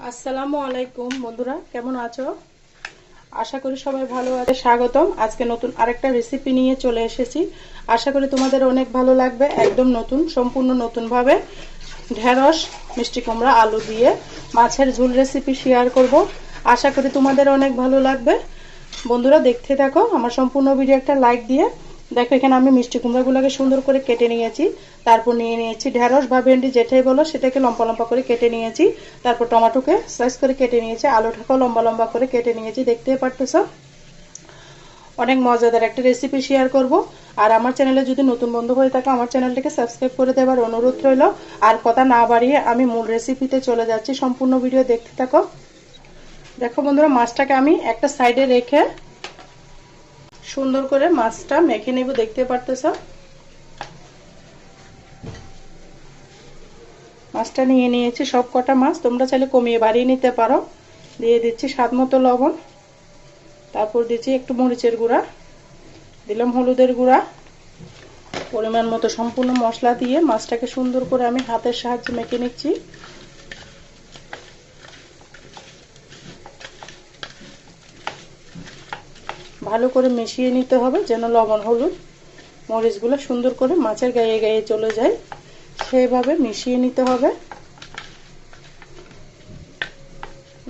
আসসালামু আলাইকুম বন্ধুরা, কেমন আছো? আশা করি সবাই ভালো আছে। স্বাগতম। আজকে নতুন আরেকটা রেসিপি নিয়ে চলে এসেছি। আশা করি তোমাদের অনেক ভালো লাগবে। একদম নতুন, সম্পূর্ণ নতুন ভাবে ঢেঁড়স, মিষ্টি কুমড়া, আলু দিয়ে মাছের ঝোল রেসিপি শেয়ার করব। আশা করি তোমাদের অনেক ভালো লাগবে। বন্ধুরা, দেখতে থাকো। আমার সম্পূর্ণ ভিডিও একটা লাইক দিয়ে দেখো। এখানে আমি মিষ্টি কুমড়াগুলোকে সুন্দর করে কেটে নিয়েছি। তারপর নিয়ে নিয়েছি ঢেঁড়স বা ভেন্ডি, যেটাই বলো সেটাকে লম্বা লম্বা করে কেটে নিয়েছি। তারপর টমেটোকে স্লাইস করে কেটে নিয়েছি। আলুটাকেও লম্বা লম্বা করে কেটে নিয়েছি। দেখতেই পারতেছো, অনেক মজাদার একটা রেসিপি শেয়ার করব। আর আমার চ্যানেলে যদি নতুন বন্ধু হয়ে থাকে, আমার চ্যানেলটিকে সাবস্ক্রাইব করে দেওয়ার অনুরোধ রইল। আর কথা না বাড়িয়ে আমি মূল রেসিপিতে চলে যাচ্ছি। সম্পূর্ণ ভিডিও দেখতে থাকো। দেখো বন্ধুরা, মাছটাকে আমি একটা সাইডে রেখে সুন্দর করে মাছটা মেখে নেব। দেখতে পারতেছ, মাছটা নিয়ে নিয়েছি। সব কটা মাছ তোমরা চাইলে কমিয়ে বাড়িয়ে নিতে পারো। দিয়ে দিচ্ছি স্বাদ মতো লবণ, তারপর দিচ্ছি একটু মরিচের গুঁড়া, দিলাম হলুদের গুঁড়া, পরিমাণ মতো সম্পূর্ণ মশলা দিয়ে মাছটাকে সুন্দর করে আমি হাতের সাহায্যে মেখে নিচ্ছি। ভালো করে মিশিয়ে নিতে হবে, যেন লবণ হলুদ মরিচগুলো সুন্দর করে মাছের গায়ে গায়ে চলে যায়, সেইভাবে মিশিয়ে নিতে হবে।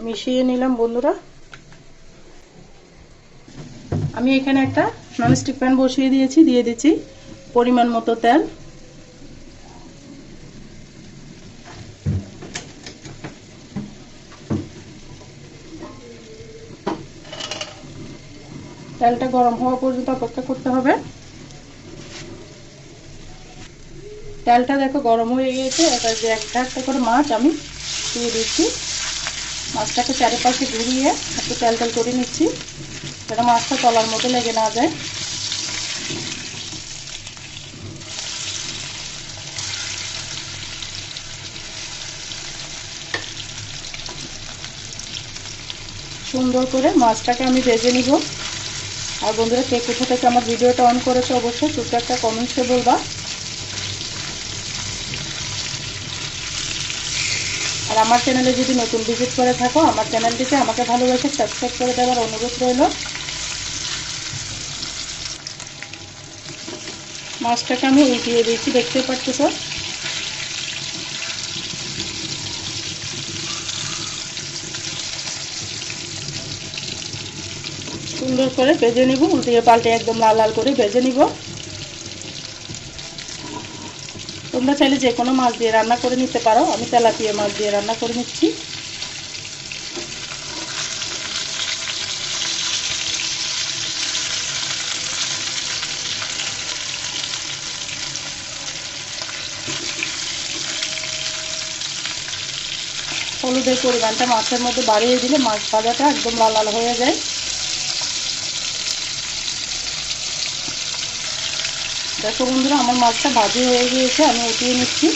মিশিয়ে নিলাম বন্ধুরা। আমি এখানে একটা ননস্টিক প্যান বসিয়ে দিয়েছি। দিয়ে দিচ্ছি পরিমাণ মতো তেল। তেলটা গরম হওয়া পর্যন্ত অপেক্ষা করতে হবে। তেলটা দেখো গরম হয়ে গিয়েছে। এটা যে একটা একটা করে মাছ আমি দিয়ে দিচ্ছি। মাছটাকে চারিপাশে ঘুরিয়ে একটু তেল তেল করে নিচ্ছি, যেন মাছটা তলার মধ্যে লেগে না যায়। সুন্দর করে মাছটাকে আমি ভেজে নিব। আর বন্ধুরা, কে কোথা থেকে আমার ভিডিওটা অন করেছে অবশ্যই ছোট্ট একটা কমেন্টসে বলবা। আর আমার চ্যানেলে যদি নতুন ভিজিট করে থাকো, আমার চ্যানেলটিকে আমাকে ভালোবেসে সাবস্ক্রাইব করে দেওয়ার অনুরোধ রইল। মাছটাকে আমি উল্টিয়ে দিয়েছি, দেখতে পাচ্ছো। সুন্দর করে ভেজে নিব, উল্টিয়ে পাল্টে একদম লাল লাল করে ভেজে নিব। তোমরা চাইলে যে কোনো মাছ দিয়ে রান্না করে নিতে পারো। আমি তেলাপিয়া মাছ দিয়ে রান্না করে নিচ্ছি। হলুদের পরিমাণটা মাছের মধ্যে বাড়িয়ে দিলে মাছ ভাজাটা একদম লাল লাল হয়ে যায়। দেখো বন্ধুরা, আমার মাছটা ভাজি হয়ে গিয়েছে। আমি উঠিয়ে নিচ্ছি।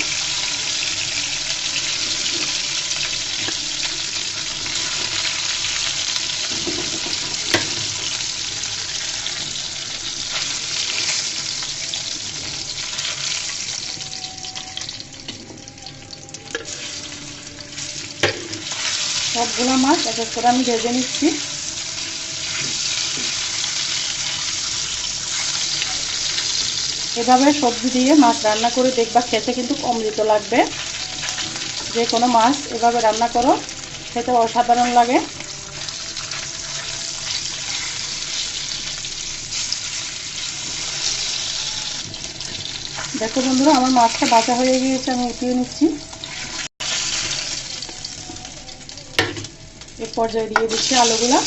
সবগুলো মাছ এক এক করে আমি ভেজে নিচ্ছি। এভাবে সবজি দিয়ে মাছ রান্না করে দেখবা, খেতে কিন্তু অমৃত লাগবে। যে কোনো মাছ এভাবে রান্না করো, খেতে অসাধারণ লাগে। দেখো বন্ধুরা, আমার মাছটা ভাজা হয়ে গিয়েছে। আমি উঠিয়ে নিচ্ছি। এর পর্যায়ে দিয়ে দিচ্ছি আলুগুলা।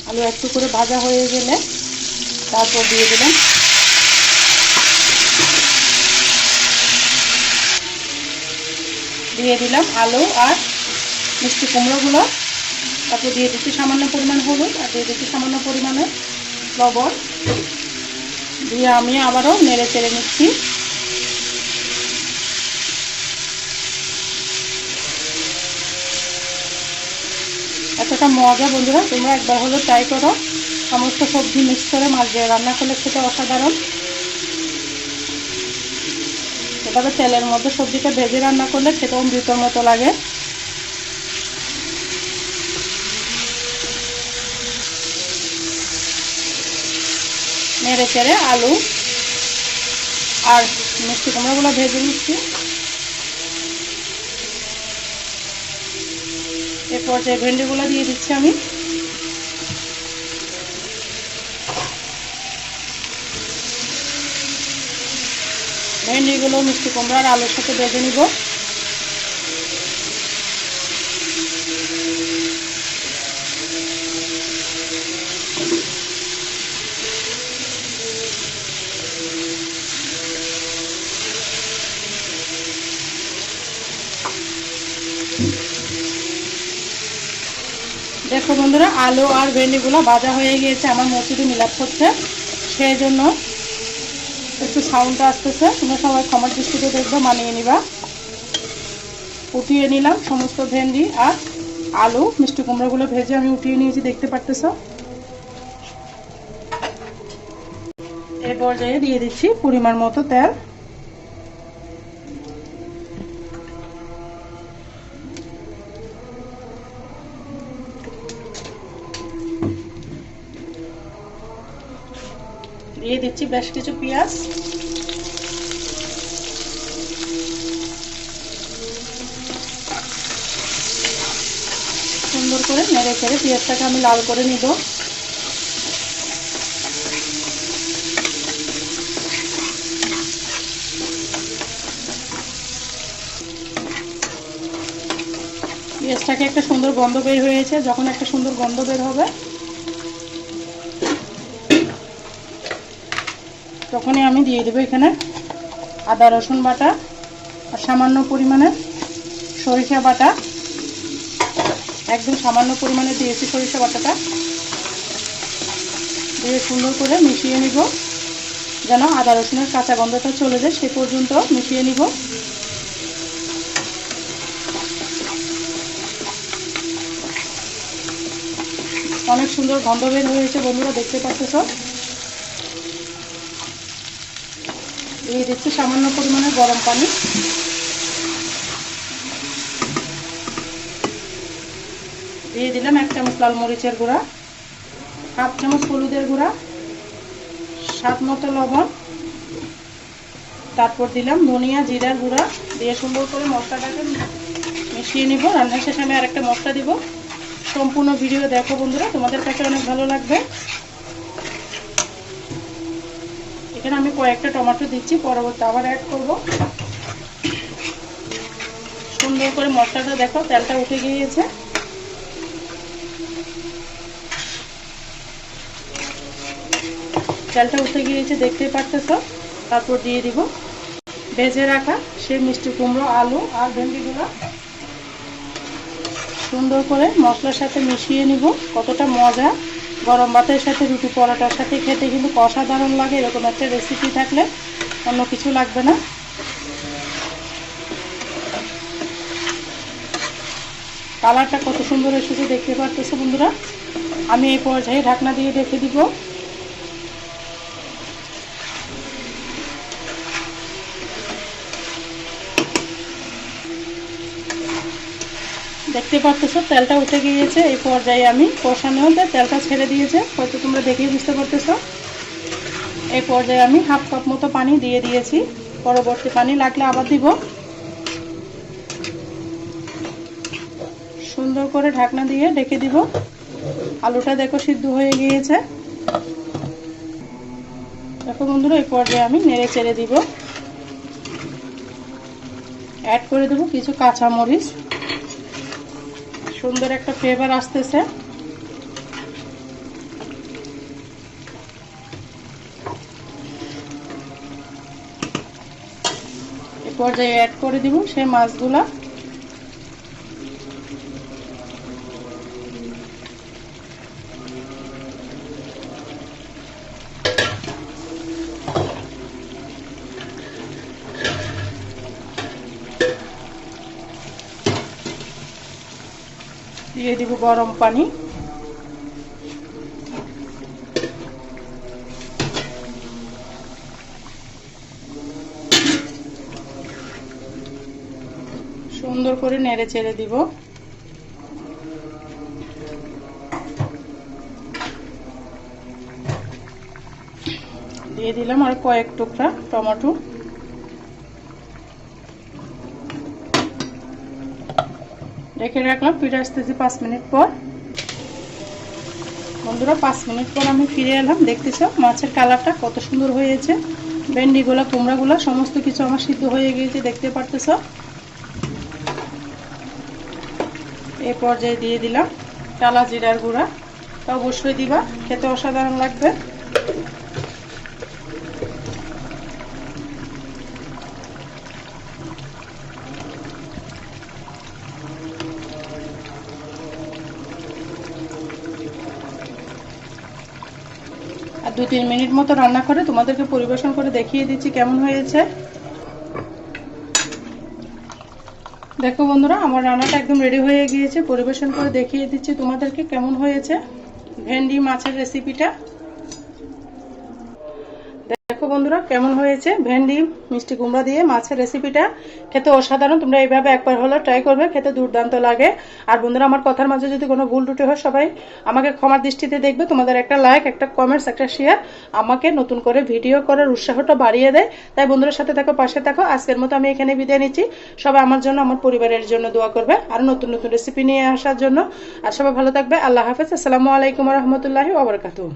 আলু একটু করে ভাজা হয়ে গেলে তারপর দিয়ে দিলাম আলু আর মিষ্টি কুমড়োগুলো। তারপর দিয়ে দিচ্ছি সামান্য পরিমাণ হলুদ, আর দিয়ে দিচ্ছি সামান্য পরিমাণে লবণ। দিয়ে আমি আবারও নেড়ে চেড়ে নিচ্ছি। এতটা মজা বন্ধুরা, তোমরা একবার হলো ট্রাই করো। সমস্ত সবজি মিক্স করে মাছ দিয়ে রান্না করলে খেতে অসাধারণ। এভাবে তেলের মধ্যে সবজিটা ভেজে রান্না করলে খেতে অমৃতর মতো লাগে। নেড়ে চেড়ে আলু আর মিষ্টি কুমড়োগুলো ভেজে নিচ্ছি। এরপর যে ভেন্ডিগুলো দিয়ে দিচ্ছি আমি। ভেন্ডিগুলো মিষ্টি কুমড়ো আর আলুর সাথে ভেজে নিব। দেখো বন্ধুরা, আলু আর ভেন্ডিগুলো ভাজা হয়ে গিয়েছে, আমার মসুরি মিলাপ হচ্ছে, সেই জন্য একটু সাউন্ডটা আসতেছে। তোমরা সবাই ক্ষমার দৃষ্টিতে দেখবে, মানিয়ে নিবা। উঠিয়ে নিলাম সমস্ত ভেন্ডি আর আলু মিষ্টি কুমড়োগুলো ভেজে আমি উঠিয়ে নিয়েছি, দেখতে পারতেছ। এই পর্যায়ে দিয়ে দিচ্ছি পরিমাণ মতো তেল। দিয়ে দিচ্ছি বেশ কিছু পেঁয়াজ। সুন্দর করে নেড়ে চেড়ে পেঁয়াজটাকে আমি লাল করে নিব। পেঁয়াজটাকে একটা সুন্দর গন্ধ বের হয়েছে, যখন একটা সুন্দর গন্ধ বের হবে তখনই আমি দিয়ে দেবো এখানে আদা রসুন বাটা আর সামান্য পরিমাণে সরিষা বাটা। একদম সামান্য পরিমাণে দিয়েছি সরিষা বাটাটা, দিয়ে সুন্দর করে মিশিয়ে নিব, যেন আদা রসুনের কাঁচা গন্ধটা চলে যায় সে পর্যন্ত মিশিয়ে নিব। অনেক সুন্দর গন্ধ বের হয়েছে বন্ধুরা, দেখতে পাচ্ছ। দিয়ে দিচ্ছি সামান্য পরিমাণে গরম পানি। দিয়ে দিলাম 1 চামচ লাল মরিচের গুঁড়া, 1/2 চামচ হলুদের গুঁড়া, স্বাদ মতো লবণ, তারপর দিলাম ধনিয়া জিরার গুঁড়া। দিয়ে সুন্দর করে মশলাটাকে মিশিয়ে নিব। রান্নার শেষে আমি আরেকটা মশলা দিব। সম্পূর্ণ ভিডিও দেখো বন্ধুরা, তোমাদের কাছে অনেক ভালো লাগবে। এখানে আমি কয়েকটা টমেটো দিচ্ছি, পরবর্তী আবার অ্যাড করব। সুন্দর করে মশলাটা দেখো, তেলটা উঠে গিয়েছে। তেলটা উঠে গিয়েছে, দেখতেই পারতেছ। তারপর দিয়ে দিব ভেজে রাখা সেই মিষ্টি কুমড়ো, আলু আর ভেন্ডিগুলো। সুন্দর করে মশলার সাথে মিশিয়ে নিব। কতটা মজা, গরম ভাতের সাথে রুটি পরোটার সাথে খেতে কিন্তু অসাধারণ লাগে। এরকম একটা রেসিপি থাকলে অন্য কিছু লাগবে না। কালারটা কত সুন্দর এসেছে দেখতে পারতেছো বন্ধুরা। আমি এই পর্যায়ে ঢাকনা দিয়ে রেখে দিব। দেখতে পারতেছো তেলটা উঠে গিয়েছে। এই পর্যায়ে আমি কষানো হতে তেলটা ছেড়ে দিয়েছে, হয়তো তোমরা দেখেই বুঝতে পারতেছো। এই পর্যায়ে আমি 1/2 কাপ মতো পানি দিয়ে দিয়েছি, পরবর্তী পানি লাগলে আবার দিব। সুন্দর করে ঢাকনা দিয়ে ঢেকে দিব। আলুটা দেখো সিদ্ধ হয়ে গিয়েছে। দেখো বন্ধুরা, এই পর্যায়ে আমি নেড়ে চেড়ে দিব। অ্যাড করে দেব কিছু কাঁচা মরিচ, সুন্দর একটা ফ্লেভার আসতেছে। এই পর্যায়ে অ্যাড করে দিব সেই মাছগুলা। দিয়ে দিব গরম পানি। সুন্দর করে নেড়ে চেড়ে দিব। দিয়ে দিলাম আর কয়েক টুকরা টমেটো। রেখে রাখলাম, ফিরে আসতেছি 5 মিনিট পর। বন্ধুরা 5 মিনিট পর আমি ফিরে এলাম। দেখতেছো মাছের কালারটা কত সুন্দর হয়েছে, ভেন্ডিগুলো কুমড়াগুলো সমস্ত কিছু আমার সিদ্ধ হয়ে গিয়েছে, দেখতে পারতেছো। এই পর্যায়ে দিয়ে দিলাম টালা জিরার গুঁড়া, তা অবশ্যই দিবা, খেতে অসাধারণ লাগবে। আর 2-3 মিনিট মতো রান্না করে তোমাদেরকে পরিবেশন করে দেখিয়ে দিচ্ছি কেমন হয়েছে। দেখো বন্ধুরা আমার রান্নাটা একদম রেডি হয়ে গিয়েছে, পরিবেশন করে দেখিয়ে দিচ্ছি তোমাদেরকে কেমন হয়েছে ভেন্ডি মাছের রেসিপিটা। দেখো বন্ধুরা কেমন হয়েছে ভেন্ডি মিষ্টি কুমড়া দিয়ে মাছের রেসিপিটা, খেতে অসাধারণ। তোমরা এইভাবে একবার হলো ট্রাই করবে, খেতে দুর্দান্ত লাগে। আর বন্ধুরা আমার কথার মাঝে যদি কোনো ভুল ত্রুটি হয় সবাই আমাকে ক্ষমার দৃষ্টিতে দেখবে। তোমাদের একটা লাইক, একটা কমেন্টস, একটা শেয়ার আমাকে নতুন করে ভিডিও করার উৎসাহটা বাড়িয়ে দেয়। তাই বন্ধুদের সাথে থাকো, পাশে থাকো। আজকের মতো আমি এখানে বিদায় নিচ্ছি। সবাই আমার জন্য, আমার পরিবারের জন্য দোয়া করবে আর নতুন নতুন রেসিপি নিয়ে আসার জন্য। আর সবাই ভালো থাকবে। আল্লাহ হাফেজ। আসসালামু আলাইকুম রহমতুল্লাহি ওয়া বারাকাতুহু।